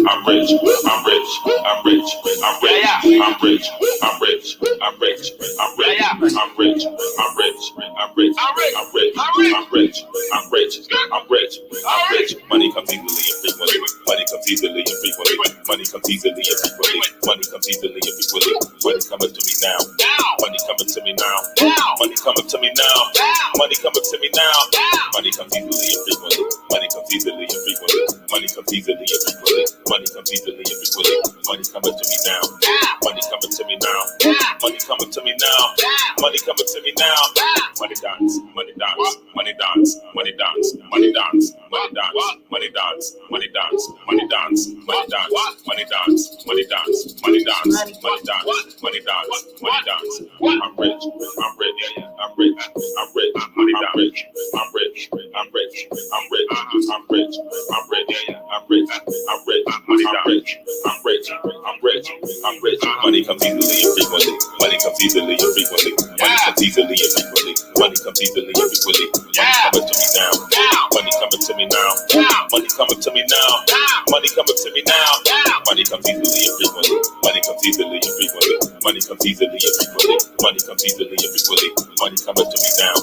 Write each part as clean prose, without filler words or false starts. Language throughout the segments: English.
I'm rich, I'm rich, I'm rich, I'm rich, I'm rich, I'm rich, I'm rich, I'm rich, I'm rich, I'm rich, I'm rich, I'm rich, I'm rich, I'm rich, I'm rich, I'm rich, I'm rich. Money comes easily and frequently. Money comes easily and frequently. Money comes easily and frequently. Money comes easily and frequently. Money coming to me now. Money coming to me now. Money coming to me now. Money coming to me now. Money comes easily and frequently. Money comes easily and frequently. Money comes easily and frequently. Money comes easily and frequently. Money coming to me now. Money coming to me now. Money coming to me now. Money coming to me now. Money dance. Money dance. Money dance. Money dance. Money dance. Money dance. Money dance. Money dance. Money dance. Money dance. Money dance. Money dance. Money dance. Money dance. Money dance. Money dance. I'm rich. I'm rich. I'm rich. I'm rich. I'm rich. I'm rich. I'm rich. I'm rich. I'm rich. I'm rich. I'm rich. I'm rich. Money I'm rich. I'm rich. I'm rich. I'm rich. Money comes easily and frequently. Money comes easily and frequently. Money comes easily and frequently. Money comes easily and frequently. Money coming to me now. Money coming to me now. Money coming to me now. Money coming to me now. Money comes easily and frequently. Money comes easily and frequently. Money comes easily and frequently. Money comes easily and frequently. Money coming to me now.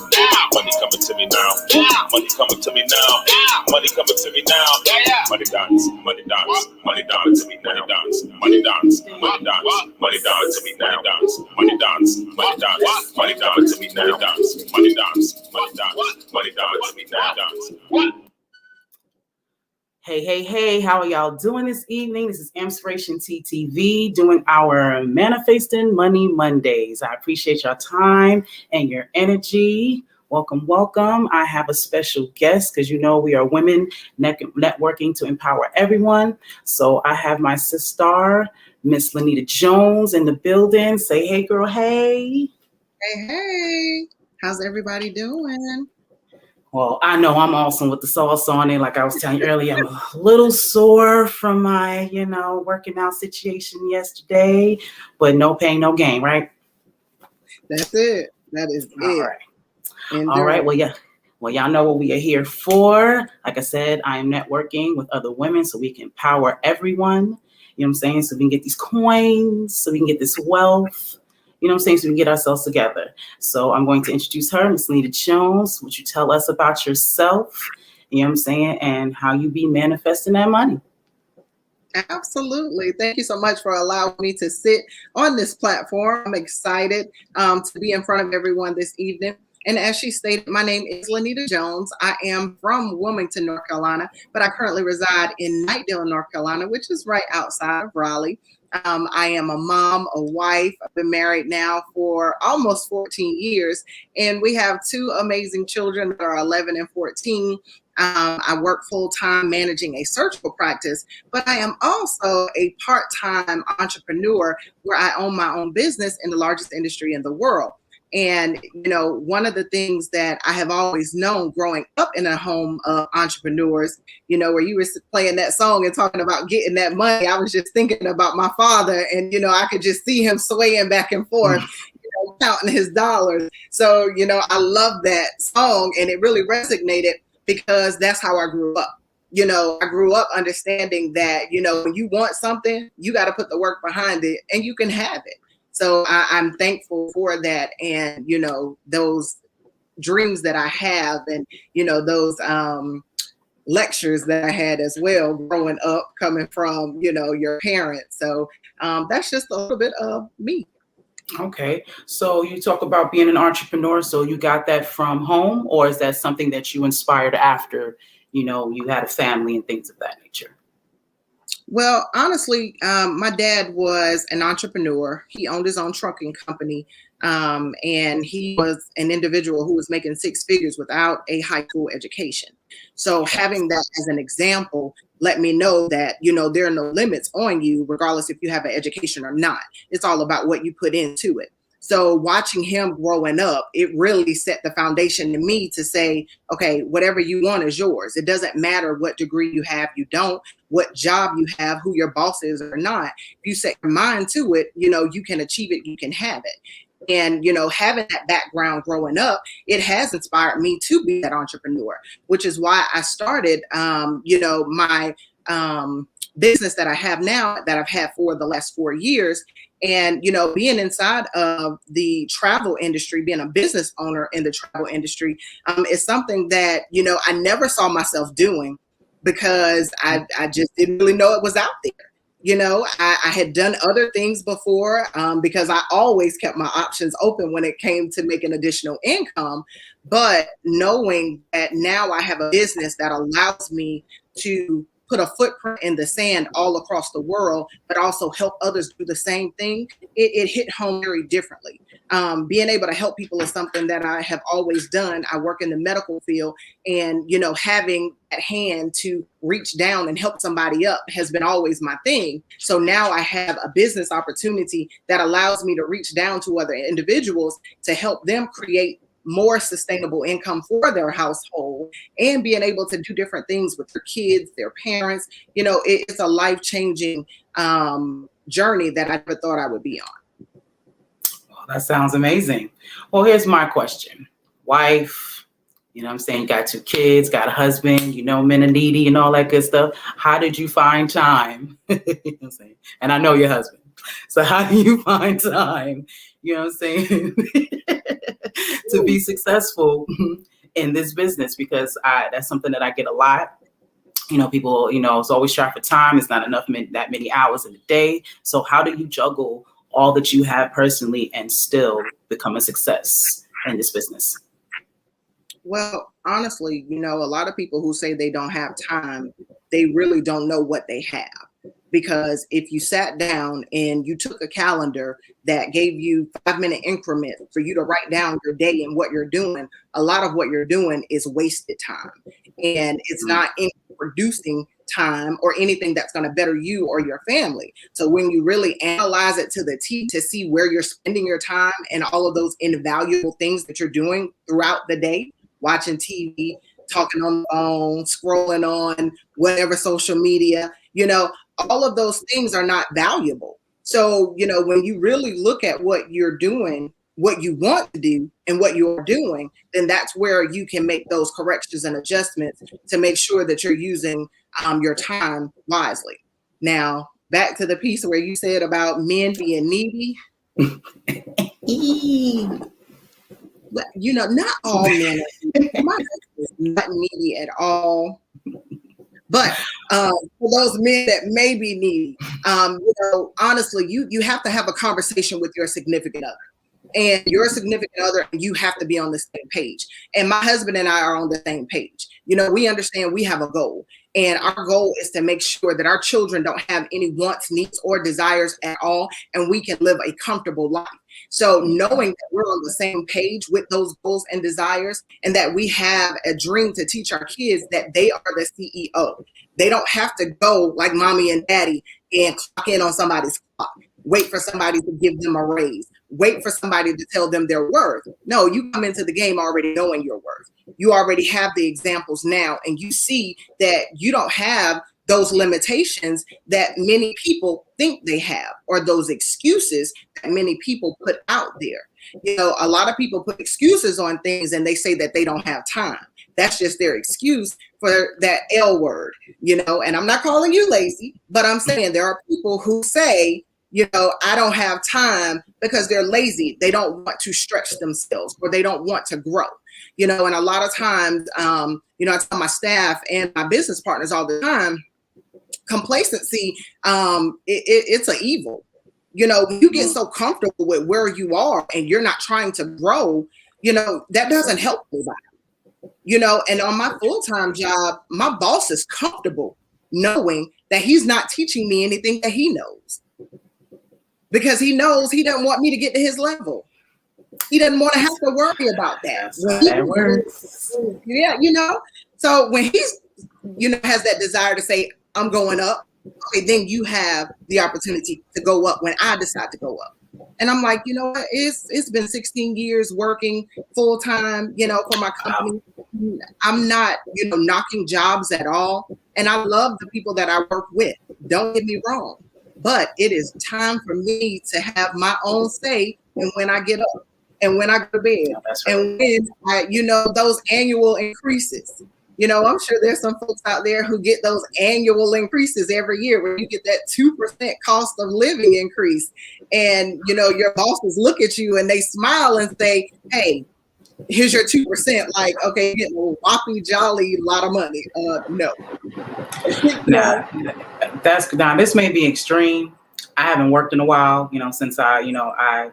Money coming to me now. Money coming to me now. Money coming to me now. Money dance. Money dance. Money dance to me now. Dance. Money dance. Money dance. Money dance to me now. Dance. Money dance. Money dance. Money dance to me now. Dance. Money dance. Money dance. Money dance to me now. Dance. Hey, how are y'all doing this evening? This is Inspiration TTV doing our Manifesting Money Mondays. I appreciate your time and your energy. Welcome. I have a special guest because you know we are women networking to empower everyone. So I have my sister, Miss Lanita Jones, in the building. Say hey, girl, hey. Hey. How's everybody doing? Well, I know I'm awesome with the sauce on it. Like I was telling you earlier, I'm a little sore from my, working out situation yesterday, but no pain, no gain, right? That's it. That is All right. All right. Well, yeah. Well, y'all know what we are here for. Like I said, I am networking with other women so we can empower everyone. You know what I'm saying? So we can get these coins, so we can get this wealth. You know what I'm saying? So we can get ourselves together. So I'm going to introduce her, Miss Lanita Jones. Would you tell us about yourself, you know what I'm saying, and how you be manifesting that money? Absolutely. Thank you so much for allowing me to sit on this platform. I'm excited to be in front of everyone this evening. And as she stated, my name is Lanita Jones. I am from Wilmington, North Carolina, but I currently reside in Knightdale, North Carolina, which is right outside of Raleigh. I am a mom, a wife. I've been married now for almost 14 years, and we have two amazing children that are 11 and 14. I work full-time managing a surgical practice, but I am also a part-time entrepreneur where I own my own business in the largest industry in the world. And, one of the things that I have always known growing up in a home of entrepreneurs, where you were playing that song and talking about getting that money, I was just thinking about my father and, I could just see him swaying back and forth, counting his dollars. So, I love that song and it really resonated because that's how I grew up. I grew up understanding that, when you want something, you got to put the work behind it and you can have it. So I'm thankful for that. And, those dreams that I have and, those lectures that I had as well growing up coming from, your parents. So that's just a little bit of me. Okay. So you talk about being an entrepreneur. So you got that from home, or is that something that you inspired after, you had a family and things of that nature? Well, honestly, my dad was an entrepreneur. He owned his own trucking company, and he was an individual who was making six figures without a high school education. So having that as an example let me know that, there are no limits on you, regardless if you have an education or not. It's all about what you put into it. So watching him growing up, it really set the foundation to me to say, okay, whatever you want is yours. It doesn't matter what degree you have, you don't, what job you have, who your boss is or not. If you set your mind to it, you can achieve it, you can have it. And, having that background growing up, it has inspired me to be that entrepreneur, which is why I started, my business that I have now, that I've had for the last 4 years. And, being inside of the travel industry, being a business owner in the travel industry, is something that, I never saw myself doing, because I just didn't really know it was out there. I had done other things before, because I always kept my options open when it came to making additional income. But knowing that now I have a business that allows me to put a footprint in the sand all across the world, but also help others do the same thing, it hit home very differently. Being able to help people is something that I have always done. I work in the medical field, and, having that hand to reach down and help somebody up has been always my thing. So now I have a business opportunity that allows me to reach down to other individuals to help them create more sustainable income for their household, and being able to do different things with their kids, their parents. It's a life-changing journey that I never thought I would be on. Well, that sounds amazing. Well, here's my question. Wife, I'm saying, got 2 kids, got a husband, men are needy and all that good stuff. How did you find time? I'm saying? And I know your husband. So how do you find time, to be successful in this business? Because that's something that I get a lot. People, it's always short for time. It's not enough that many hours in a day. So how do you juggle all that you have personally and still become a success in this business? Well, honestly, a lot of people who say they don't have time, they really don't know what they have. Because if you sat down and you took a calendar that gave you 5-minute increments for you to write down your day and what you're doing, a lot of what you're doing is wasted time. And it's not producing time or anything that's going to better you or your family. So when you really analyze it to the T to see where you're spending your time and all of those invaluable things that you're doing throughout the day, watching TV, talking on the phone, scrolling on whatever social media, all of those things are not valuable. So, when you really look at what you're doing, what you want to do and what you're doing, then that's where you can make those corrections and adjustments to make sure that you're using your time wisely. Now, back to the piece where you said about men being needy. Not all men are needy. My husband is not needy at all. But for those men that may be needy, honestly, you have to have a conversation with your significant other. And your significant other, you have to be on the same page. And my husband and I are on the same page. We understand we have a goal. And our goal is to make sure that our children don't have any wants, needs, or desires at all, and we can live a comfortable life. So knowing that we're on the same page with those goals and desires, and that we have a dream to teach our kids that they are the CEO. They don't have to go like mommy and daddy and clock in on somebody's clock, wait for somebody to give them a raise, wait for somebody to tell them their worth. No, you come into the game already knowing your worth. You already have the examples now, and you see that you don't have those limitations that many people think they have, or those excuses that many people put out there. A lot of people put excuses on things and they say that they don't have time. That's just their excuse for that L word, and I'm not calling you lazy, but I'm saying there are people who say, I don't have time because they're lazy. They don't want to stretch themselves, or they don't want to grow. And a lot of times, I tell my staff and my business partners all the time, complacency, it's an evil. When you get so comfortable with where you are and you're not trying to grow, that doesn't help anybody. And on my full-time job, my boss is comfortable knowing that he's not teaching me anything that he knows, because he knows he doesn't want me to get to his level. He doesn't want to have to worry about that. Yeah, So when he's, has that desire to say, I'm going up, okay, then you have the opportunity to go up when I decide to go up. And I'm like, you know what? It's been 16 years working full time, for my company. I'm not, knocking jobs at all. And I love the people that I work with. Don't get me wrong. But it is time for me to have my own say and when I get up and when I go to bed. And when those annual increases. I'm sure there's some folks out there who get those annual increases every year where you get that 2% cost of living increase. And, your bosses look at you and they smile and say, hey, here's your 2%. Like, okay, you're getting a whoppy jolly lot of money. No. Now this may be extreme. I haven't worked in a while, since I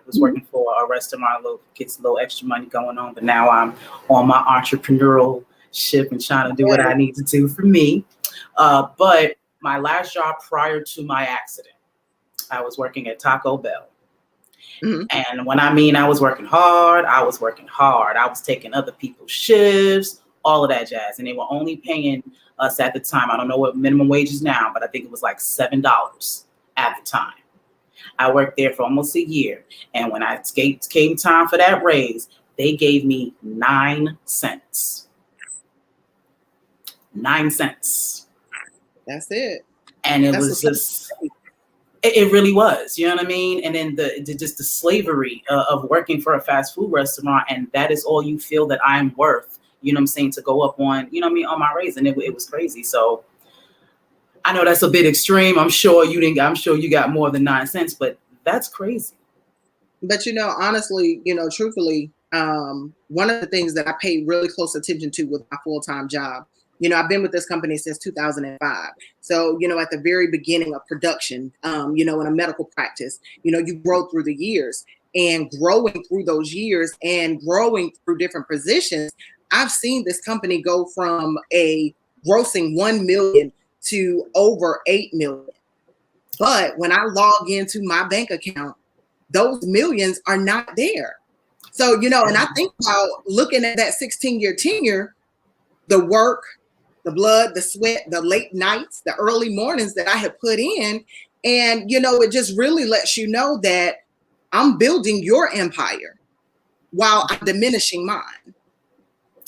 was working for a restaurant, gets a little extra money going on, but now I'm on my entrepreneurial ship and trying to do what I need to do for me. But my last job prior to my accident, I was working at Taco Bell. Mm-hmm. And when I was working hard, I was taking other people's shifts, all of that jazz. And they were only paying us at the time, I don't know what minimum wage is now, but I think it was like $7 at the time. I worked there for almost a year. And when came time for that raise, they gave me 9 cents. 9 cents. That's it. And it was just, it really was, you know what I mean? And then the slavery of working for a fast food restaurant, and that is all you feel that I'm worth, to go up on, on my raise. And it was crazy. So I know that's a bit extreme. I'm sure you got more than 9 cents, but that's crazy. But, honestly, truthfully, one of the things that I pay really close attention to with my full-time job, I've been with this company since 2005. So, at the very beginning of production, in a medical practice, you grow through the years, and growing through those years and growing through different positions. I've seen this company go from a grossing 1 million to over 8 million. But when I log into my bank account, those millions are not there. So, and I think about looking at that 16-year tenure, the work, the blood, the sweat, the late nights, the early mornings that I had put in. And, it just really lets you know that I'm building your empire while I'm diminishing mine.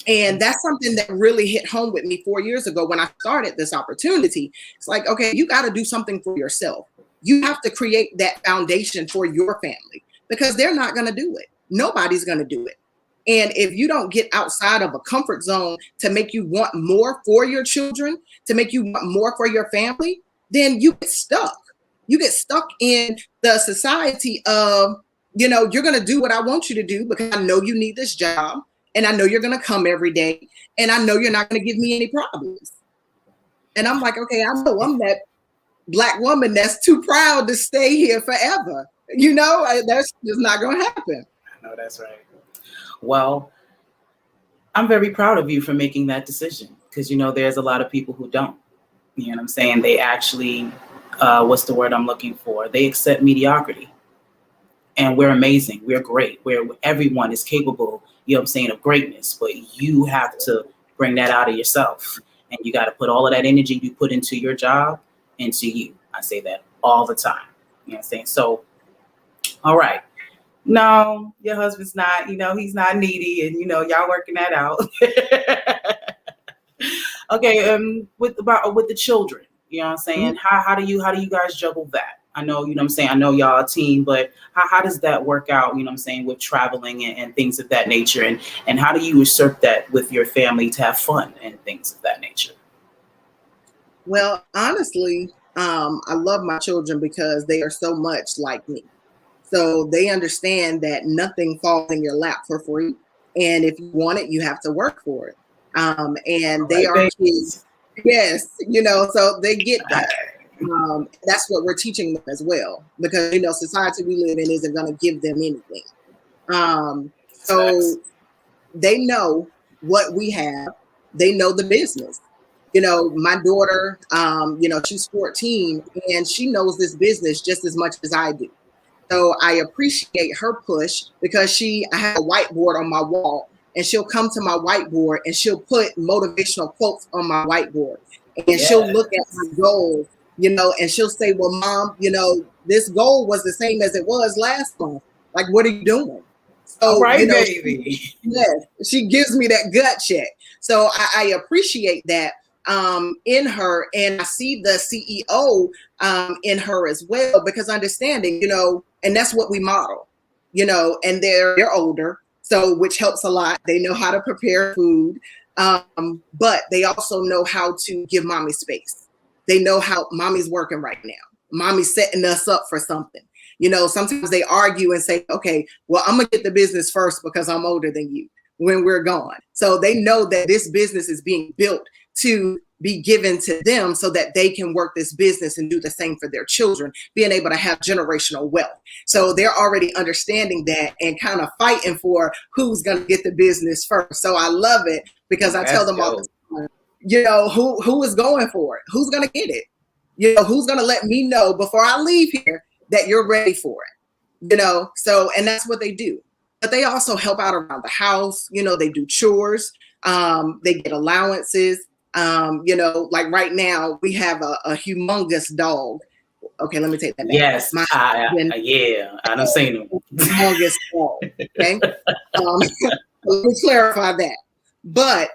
And that's something that really hit home with me 4 years ago when I started this opportunity. It's like, okay, you got to do something for yourself. You have to create that foundation for your family because they're not going to do it. Nobody's going to do it. And if you don't get outside of a comfort zone to make you want more for your children, to make you want more for your family, then you get stuck. You get stuck in the society of, you're going to do what I want you to do because I know you need this job. And I know you're going to come every day. And I know you're not going to give me any problems. And I'm like, okay, I know I'm that Black woman that's too proud to stay here forever. That's just not going to happen. I know that's right. Well, I'm very proud of you for making that decision because, there's a lot of people who don't. You know what I'm saying? They actually, what's the word I'm looking for? They accept mediocrity. And we're amazing. We're great. Everyone is capable, of greatness. But you have to bring that out of yourself. And you got to put all of that energy you put into your job into you. I say that all the time. You know what I'm saying? So, all right. No, your husband's not, he's not needy and, y'all working that out. Okay. With the children, you know what I'm saying? Mm-hmm. How do you guys juggle that? I know, you know what I'm saying? I know y'all a team, but how does that work out, you know what I'm saying, with traveling and things of that nature? And how do you usurp that with your family to have fun and things of that nature? Well, honestly, I love my children because they are so much like me. So they understand that nothing falls in your lap for free. And if you want it, you have to work for it. And they are kids. Yes, so they get that. That's what we're teaching them as well, because society we live in isn't going to give them anything. So they know what we have. They know the business. My daughter, she's 14 and she knows this business just as much as I do. So I appreciate her push because I have a whiteboard on my wall and she'll come to my whiteboard and she'll put motivational quotes on my whiteboard and she'll look at my goals and she'll say, well, Mom, this goal was the same as it was last month. Like, what are you doing? All So, right, baby. she gives me that gut check. So I appreciate that in her. And I see the CEO in her as well, because understanding, and that's what we model, and they're older. So, which helps a lot. They know how to prepare food, but they also know how to give mommy space. They know how mommy's working right now. Mommy's setting us up for something. Sometimes they argue and say, okay, well, I'm going to get the business first because I'm older than you when we're gone. So they know that this business is being built to be given to them so that they can work this business and do the same for their children, being able to have generational wealth. So they're already understanding that and kind of fighting for who's going to get the business first. So I love it because I tell them all the time, who is going for it? Who's going to get it? Who's going to let me know before I leave here that you're ready for it, so, and that's what they do. But they also help out around the house. They do chores. They get allowances. Like right now we have a humongous dog. Okay, let me take that back. Yes, yeah, I done seen him. Humongous dog. Okay, let me clarify that. But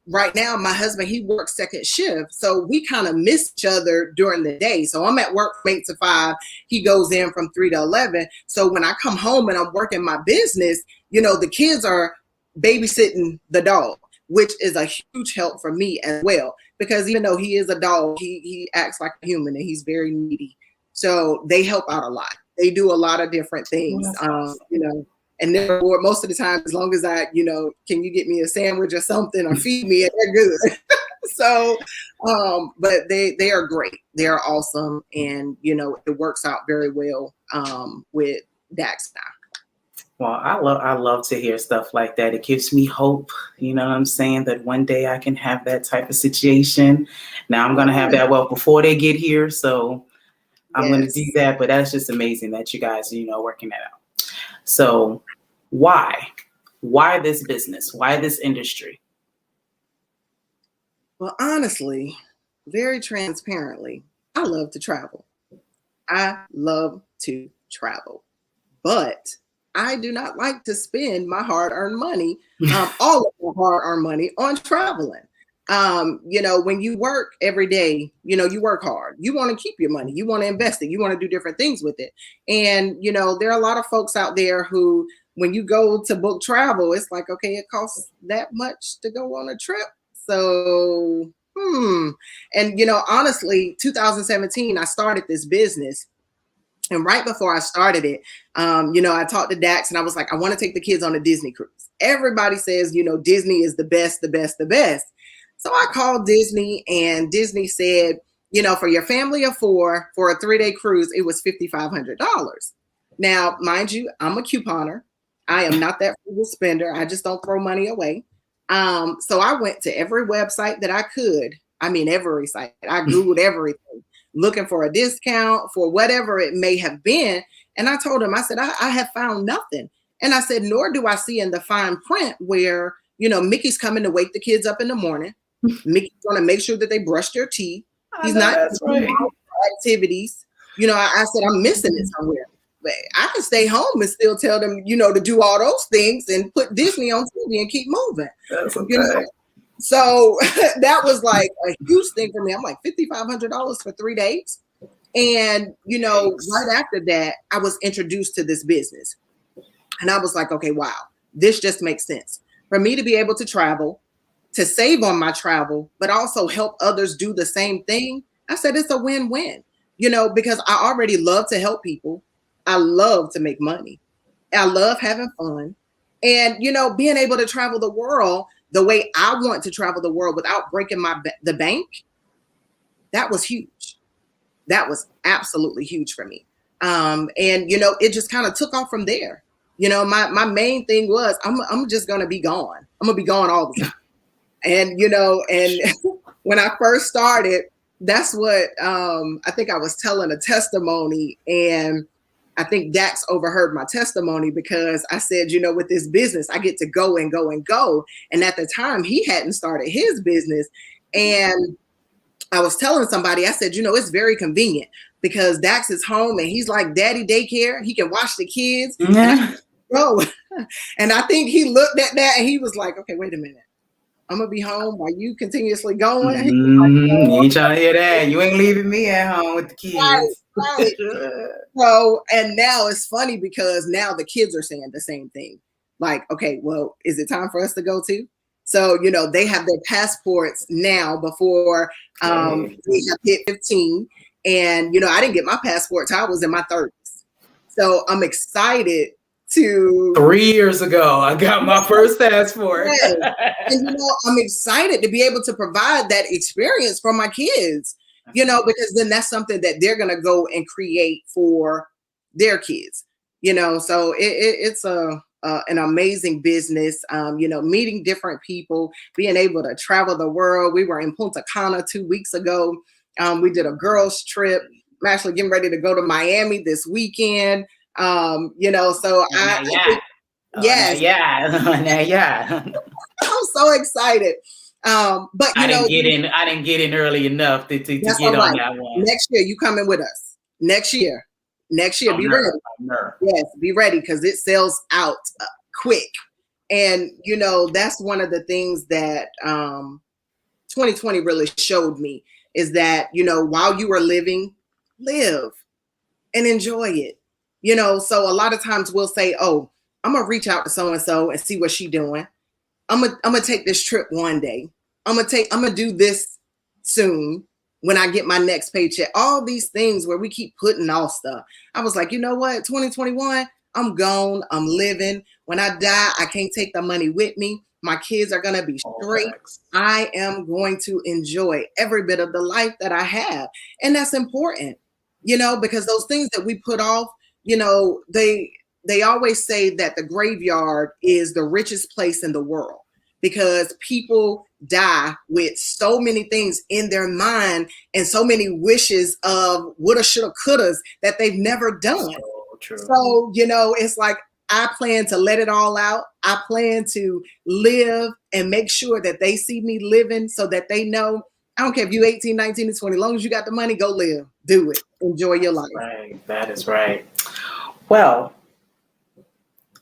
right now my husband, he works second shift, so we kind of miss each other during the day. So I'm at work from 8 to 5. He goes in from 3 to 11. So when I come home and I'm working my business, the kids are babysitting the dog, which is a huge help for me as well, because even though he is a dog, he acts like a human and he's very needy. So they help out a lot. They do a lot of different things. And they're bored most of the time, as long as I, can you get me a sandwich or something or feed me, and they're good. So, but they are great. They are awesome. And, it works out very well with Dax now. Well, I love to hear stuff like that. It gives me hope, you know what I'm saying, that one day I can have that type of situation. Now I'm going to have that before they get here. So I'm going to do that. But that's just amazing that you guys, working that out. So why this business? Why this industry? Well, honestly, very transparently, I love to travel. But I do not like to spend my hard-earned money, all of my hard-earned money on traveling. When you work every day, you work hard. You want to keep your money. You want to invest it. You want to do different things with it. And, there are a lot of folks out there who, when you go to book travel, it's like, okay, it costs that much to go on a trip. So, And, honestly, 2017, I started this business. And right before I started it, I talked to Dax and I was like, I want to take the kids on a Disney cruise. Everybody says, Disney is the best, the best, the best. So I called Disney and Disney said, for your family of 4 for a 3-day cruise, it was $5,500. Now, mind you, I'm a couponer. I am not that frugal spender. I just don't throw money away. So I went to every website that I could. I mean, every site. I Googled everything, looking for a discount for whatever it may have been. And I told him, I said, I have found nothing. And I said, nor do I see in the fine print where, Mickey's coming to wake the kids up in the morning. Mickey's going to make sure that they brush their teeth. He's not doing activities. I said, I'm missing it somewhere. But I can stay home and still tell them, to do all those things and put Disney on TV and keep moving. That's okay. So that was like a huge thing for me. I'm like, $5,500 for 3 days. And, right after that, I was introduced to this business. And I was like, okay, wow, this just makes sense. For me to be able to travel, to save on my travel, but also help others do the same thing. I said, it's a win-win, because I already love to help people. I love to make money. I love having fun. And, being able to travel the world the way I want to travel the world without breaking the bank, that was huge. That was absolutely huge for me. And, it just kind of took off from there. My main thing was I'm just going to be gone. I'm going to be gone all the time. And, and when I first started, that's what I think I was telling a testimony, and I think Dax overheard my testimony because I said, with this business, I get to go and go and go. And at the time, he hadn't started his business. And I was telling somebody, I said, it's very convenient because Dax is home and he's like daddy daycare. He can watch the kids. Yeah. And I think he looked at that and he was like, okay, wait a minute. I'm going to be home while you continuously going. Mm-hmm. You ain't trying to hear that. You ain't leaving me at home with the kids. Right. So, and now it's funny because now the kids are saying the same thing. Like, okay, well, is it time for us to go too? So, they have their passports now before they have hit 15. And, I didn't get my passport till I was in my 30s. So I'm excited to 3 years ago, I got my first passport. And I'm excited to be able to provide that experience for my kids, because then that's something that they're gonna go and create for their kids, so it's an amazing business, meeting different people, being able to travel the world. We were in Punta Cana 2 weeks ago. We did a girls trip. I'm actually getting ready to go to Miami this weekend. So yes. Yeah. I'm so excited. But I didn't get in early enough to get on that one. Next year, you coming with us. Next year, be ready. Yes, be ready because it sells out quick. And that's one of the things that 2020 really showed me is that while you are living, live and enjoy it. So a lot of times we'll say, oh, I'm gonna reach out to so and so and see what she's doing. I'm gonna take this trip one day. I'm gonna do this soon when I get my next paycheck. All these things where we keep putting off stuff. I was like, you know what? 2021, I'm gone. I'm living. When I die, I can't take the money with me. My kids are gonna be straight. I am going to enjoy every bit of the life that I have, and that's important. Because those things that we put off, they always say that the graveyard is the richest place in the world because people die with so many things in their mind and so many wishes of woulda, shoulda, couldas that they've never done. So, it's like I plan to let it all out. I plan to live and make sure that they see me living so that they know, I don't care if you're 18, 19, and 20, as long as you got the money, go live, do it, enjoy your life. Right. That is right. Well,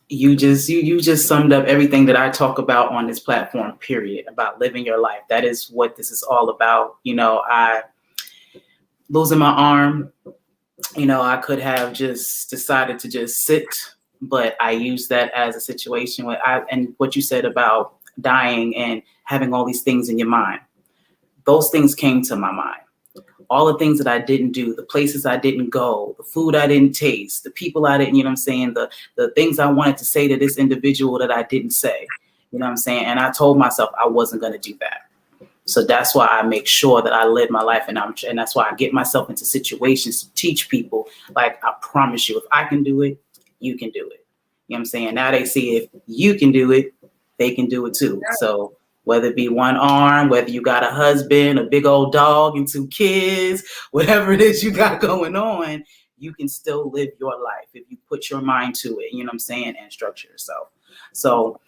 you just summed up everything that I talk about on this platform, period, about living your life. That is what this is all about. I losing my arm, I could have just decided to just sit, but I used that as a situation and what you said about dying and having all these things in your mind. Those things came to my mind. All the things that I didn't do, the places I didn't go, the food I didn't taste, the people I didn't, the things I wanted to say to this individual that I didn't say, and I told myself I wasn't going to do that. So that's why I make sure that I live my life and that's why I get myself into situations to teach people, like, I promise you, if I can do it, you can do it. Now they see if you can do it, they can do it too. So whether it be one arm, whether you got a husband, a big old dog, and 2 kids, whatever it is you got going on, you can still live your life if you put your mind to it, and structure yourself. So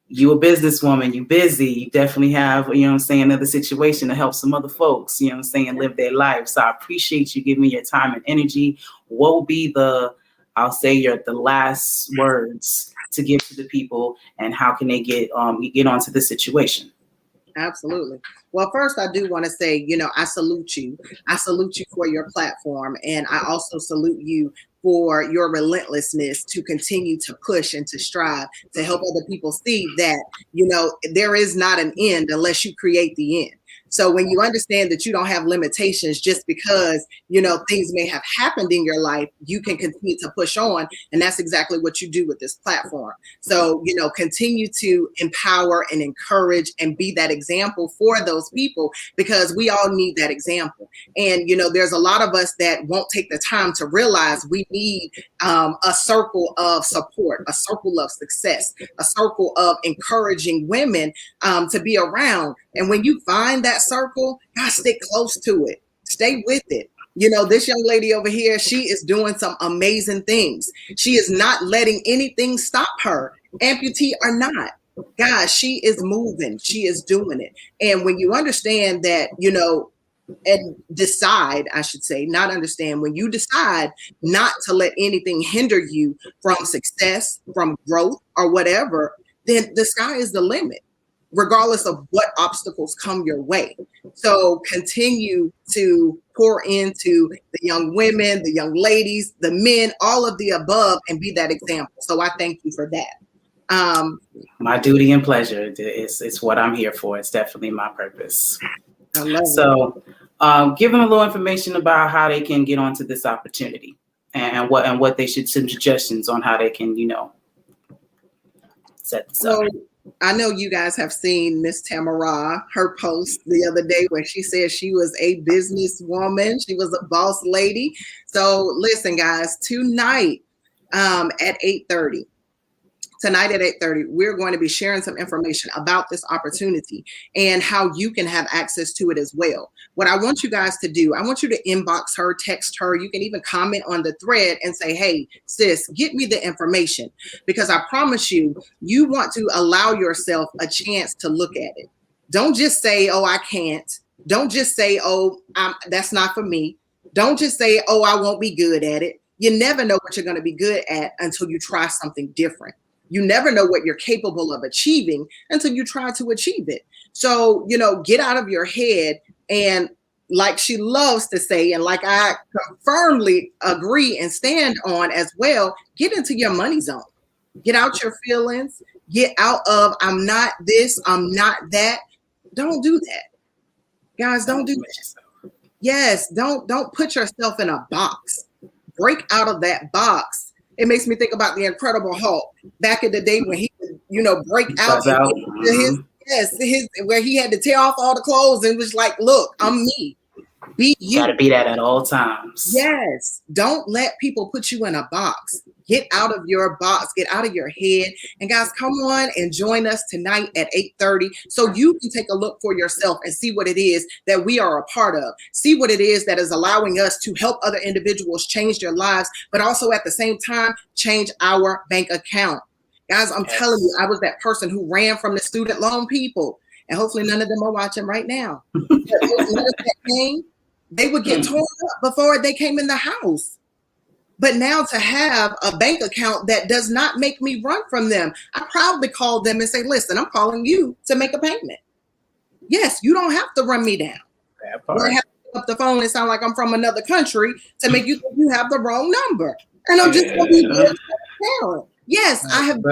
you a businesswoman, you busy, you definitely have, another situation to help some other folks, live their life. So I appreciate you giving me your time and energy. What will be the last words to give to the people, and how can they get onto this situation? Absolutely. Well, first, I do want to say, I salute you. I salute you for your platform. And I also salute you for your relentlessness to continue to push and to strive to help other people see that, there is not an end unless you create the end. So when you understand that you don't have limitations just because, things may have happened in your life, you can continue to push on. And that's exactly what you do with this platform. So, continue to empower and encourage and be that example for those people, because we all need that example. And, there's a lot of us that won't take the time to realize we need a circle of support, a circle of success, a circle of encouraging women to be around. And when you find that circle, gotta stick close to it. Stay with it. This young lady over here, she is doing some amazing things. She is not letting anything stop her, amputee or not. Guys, she is moving. She is doing it. And when you understand that, and decide, I should say, not understand, when you decide not to let anything hinder you from success, from growth, or whatever, then the sky is the limit, regardless of what obstacles come your way. So continue to pour into the young women, the young ladies, the men, all of the above, and be that example. So I thank you for that. My duty and pleasure. It's what I'm here for. It's definitely my purpose. I love it. So give them a little information about how they can get onto this opportunity and what they should, some suggestions on how they can, set this up. I know you guys have seen Miss Tamara, her post the other day where she said she was a businesswoman. She was a boss lady. So listen, guys, tonight at 8:30, tonight at 8:30, we're going to be sharing some information about this opportunity and how you can have access to it as well. What I want you guys to do, I want you to inbox her, text her. You can even comment on the thread and say, hey, sis, get me the information, because I promise you, you want to allow yourself a chance to look at it. Don't just say, oh, I can't. Don't just say, oh, that's not for me. Don't just say, oh, I won't be good at it. You never know what you're going to be good at until you try something different. You never know what you're capable of achieving until you try to achieve it. So, get out of your head, and like she loves to say, and like I firmly agree and stand on as well, get into your money zone. Get out your feelings. Get out of, I'm not this, I'm not that. Don't do that. Guys, don't do that. Yes, don't put yourself in a box. Break out of that box. It makes me think about the Incredible Hulk back in the day when he would, break out. Where he had to tear off all the clothes and was like, look, I'm me. Be you. Gotta be that at all times. Yes. Don't let people put you in a box. Get out of your box. Get out of your head. And guys, come on and join us tonight at 8:30 so you can take a look for yourself and see what it is that we are a part of. See what it is that is allowing us to help other individuals change their lives, but also at the same time, change our bank account. Guys, I'm telling you, I was that person who ran from the student loan people. And hopefully none of them are watching right now. They would get torn up before they came in the house. But now to have a bank account that does not make me run from them, I proudly call them and say, listen, I'm calling you to make a payment. Yes, you don't have to run me down. I have to pick up the phone and sound like I'm from another country to make you think you have the wrong number. And I'm just going to be transparent. Yes, I have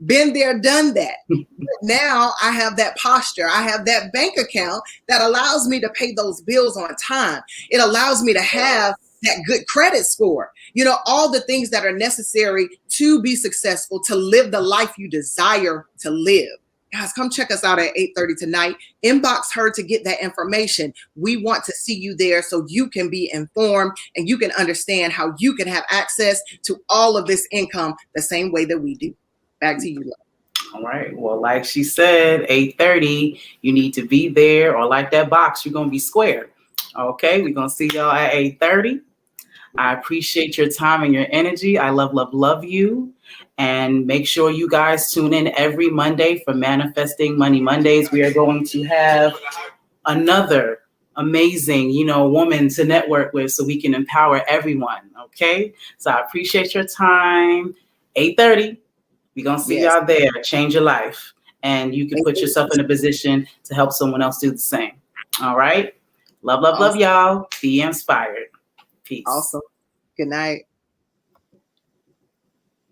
been there, done that. But now I have that posture. I have that bank account that allows me to pay those bills on time. It allows me to have that good credit score, all the things that are necessary to be successful, to live the life you desire to live. Guys, come check us out at 8:30 tonight. Inbox her to get that information. We want to see you there so you can be informed and you can understand how you can have access to all of this income the same way that we do. Back to you, love. All right. Well, like she said, 8:30, you need to be there, or like that box, you're going to be square. Okay. We're going to see y'all at 8:30. I appreciate your time and your energy. I love you. And make sure you guys tune in every Monday for Manifesting Money Mondays. We are going to have another amazing, woman to network with so we can empower everyone. Okay. So I appreciate your time. 8:30. We're going to see y'all there. Change your life. And you can put yourself in a position to help someone else do the same. All right. Love, y'all. Be inspired. Peace. Awesome. Good night.